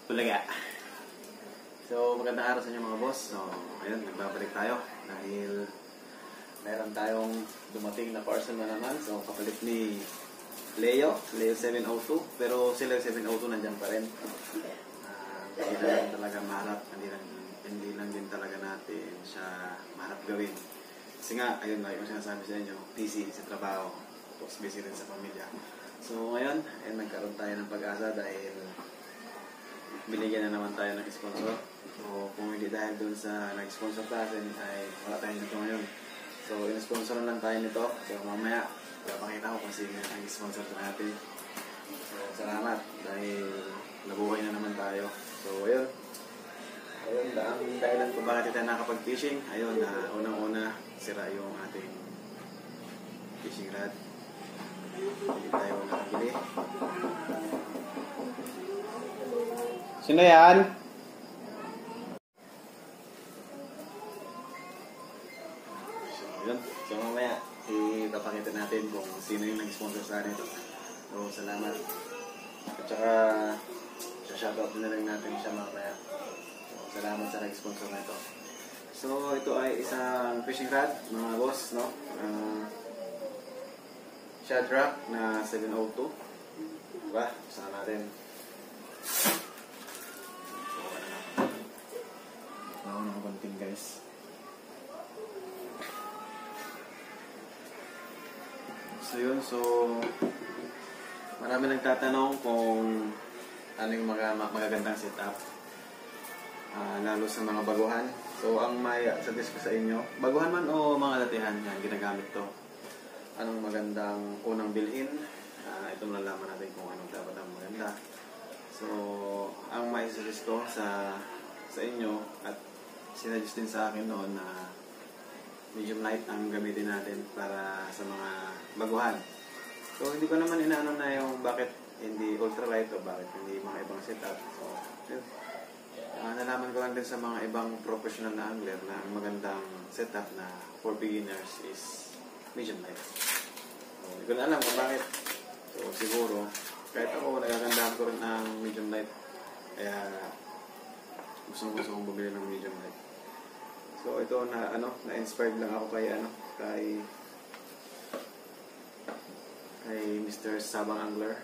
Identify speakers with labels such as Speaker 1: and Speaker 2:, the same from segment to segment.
Speaker 1: Bulaga. So, magandang araw sa inyo mga boss. So, ayun, nagbabalik tayo dahil meron tayong dumating na parcel na naman. So, kapalit ni Leo 702. Pero si Leo 702 nandiyan pa rin. Hindi lang talaga maharap. Hindi lang din talaga natin siya maharap gawin. Kasi nga, ayun na yung sinasabi sa inyo, busy sa trabaho. Tapos busy rin sa pamilya. So, ngayon, ayun, nagkaroon tayo ng pag-asa dahil binigyan na naman tayo ng sponsor. So, kung hindi dahil dun sa nag-sponsor natin, ay wala tayo nito ngayon. So, in-sponsor lang tayo nito. So, mamaya, papakita ko kung sino ang sponsor natin. So, salamat dahil nabuhay na naman tayo. So, ayun. Ayun, ang dahilan kung bakit tayo nakapag-fishing. Ayun, unang-una, sira yung ating fishing rod. Hindi tayo nakabili.
Speaker 2: Sino yan?
Speaker 1: So mamaya, ipapakita natin kung sino yung nag-sponsor sa atin ito. So salamat. At saka, shoutout na rin natin siya mamaya. So salamat sa nag-sponsor na ito. So ito ay isang fishing rod, mga boss, no? Shadrack na 702. Diba? Saan natin? Ako na kabanting guys. So yun, marami nagtatanong kung ano yung magagandang setup, lalo sa mga baguhan. So ang may suggest ko sa inyo, baguhan man o mga datihan, yan, ginagamit to. Anong magandang unang bilhin, ito malalaman natin kung anong dapat ang maganda. So ang may suggest ko sa inyo at sinuggest din sa akin noon na medium light ang gamitin natin para sa mga baguhan. So hindi ko naman inaano na yung bakit hindi ultralight o bakit hindi mga ibang setup. So nalaman ko lang din sa mga ibang professional na angler na ang magandang setup na for beginners is medium light. So hindi ko na alam kung bakit. So siguro kahit ako nagagandahan ko rin ang medium light, kaya gusto kong bumili ng medium light. So ito na-inspired lang ako kay Mr. Sabang Angler.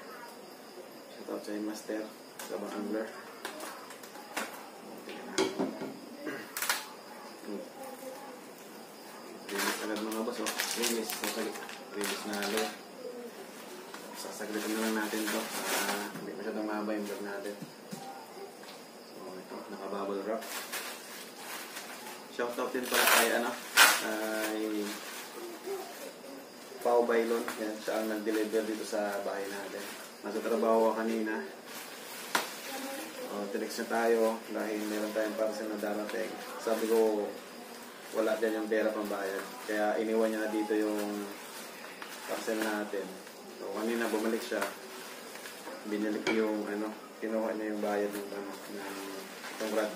Speaker 1: Shout out sa Master Sabang Angler. Release agad mga boss, oh. Release na low. Sasaglitan na lang natin to. Hindi masyadong mahaba yung vlog natin. So ito, naka-bubble wrap. Shoutout din pala kay Pao Bailon. Yan, siya ang nag-deliver dito sa bahay natin. Nasa trabaho ka kanina. Tinext na tayo dahil meron tayong parcel na darating. Sabi ko, wala din yung pera pang bayad. Kaya iniwan niya na dito yung parcel natin. So kanina bumalik siya. Binalik yung kinuha niya yung bayad ng rad.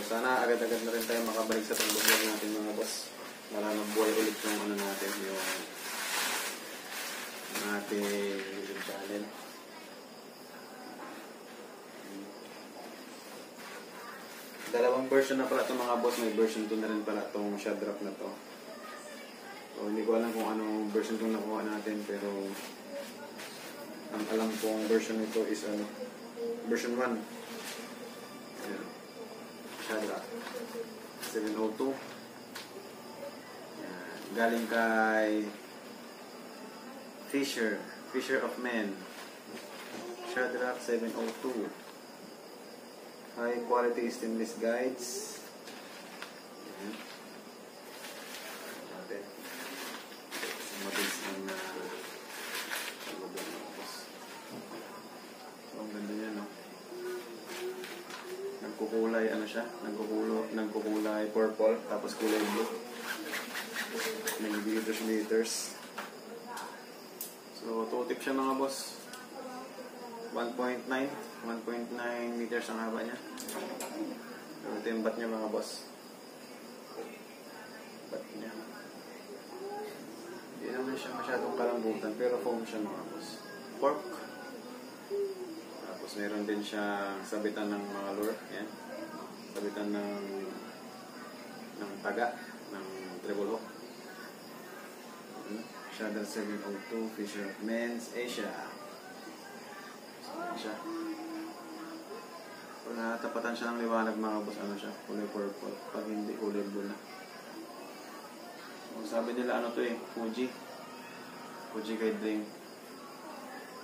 Speaker 1: Sana agad-agad na rin tayo makabalik sa pag-vlog natin mga boss. Para mabuhay ulit yung natin, yung ating YouTube channel. Dalawang version na pala itong mga boss. May version 2 na rin pala itong Shadrack na to. So hindi ko alam kung anong version 2 nakuha natin, pero ang alam kong version nito is version 1. Ayan. Shadrack 702. Yan. Galing kay Fisher of Men. Shadrack 702. High quality stainless guides. Yan. Natin. Mabilis ng so ang ganda niya, no? Nagkukulay nagkukulay purple, tapos kulay blue. May meters. So 2 tip siya mga boss. 1.9 meters ang haba niya. So ito yung bat niya mga boss. Bat niya. Hindi naman siya masyadong kalambutan, pero foam siya mga boss. Cork. Tapos meron din siya sabitan ng mga lure. Yan. Sabitan ng taga, ng treble hook. Shadow 702, Fisherman's Asia. So, siya. Kung natapatan siya ng liwanag mga boss, ano siya? Kulay purple. Pag hindi, kulay blue na. So, sabi nila ano to eh, Fuji guide ring.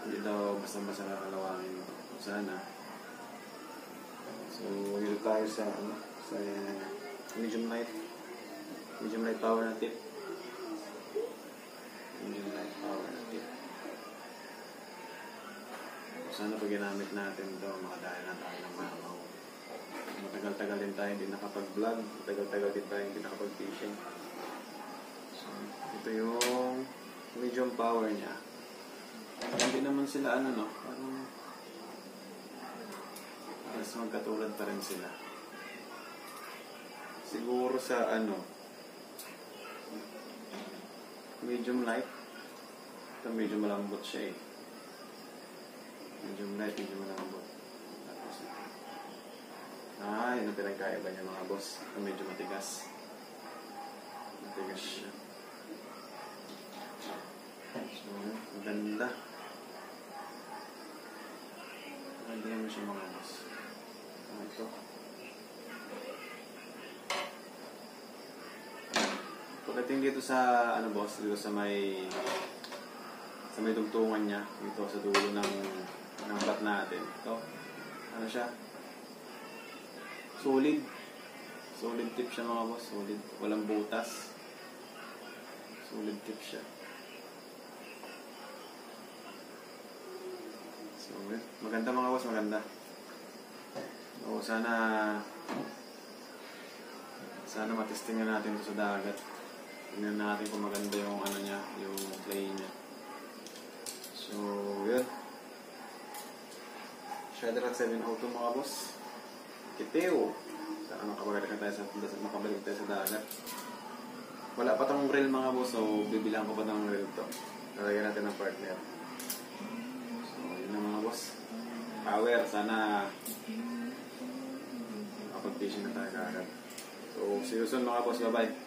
Speaker 1: Hindi daw basta-basta kakalawangin ito. Sana. So, dito tayo sa medium light power na tip. Medium light power na tip. Sana pag ginamit natin ito, makadaya na tayo ng mamaw. Matagal-tagal din tayo hindi nakapag-vlog. Matagal-tagal din tayo hindi nakapag-fishing. So, ito yung medium power niya. Hindi naman sila parang mas magkatulad pa rin sila. Siguro sa medium light. Ito medyo malambot siya eh. Medium light, medyo malambot. Tapos yun ang pinagkaiba niya mga boss. Ito medyo matigas. Matigas siya. So, maganda. Maganda naman siya mga boss. Ito. Pagdating dito sa boss, dito sa may dugtungan niya, dito sa dulo ng bat natin. Ito. Ano siya? Solid. Solid tip siya mga boss. Solid. Walang butas. Solid tip siya. So, maganda mga boss, maganda. So, sana matestingan natin ito sa dagat. Tingnan natin kung maganda yung niya, yung play niya. So, yun. Shadow 702 mga boss. Kiteo. Sana makabalik tayo sa dagat. Wala pa tong reel mga boss, so bibilang ko pa ng reel to. Lalagyan natin ng partner. So, yun na mga boss. Power, sana makapag-fishing na tayo agad. So, see you soon mga boss. Bye-bye.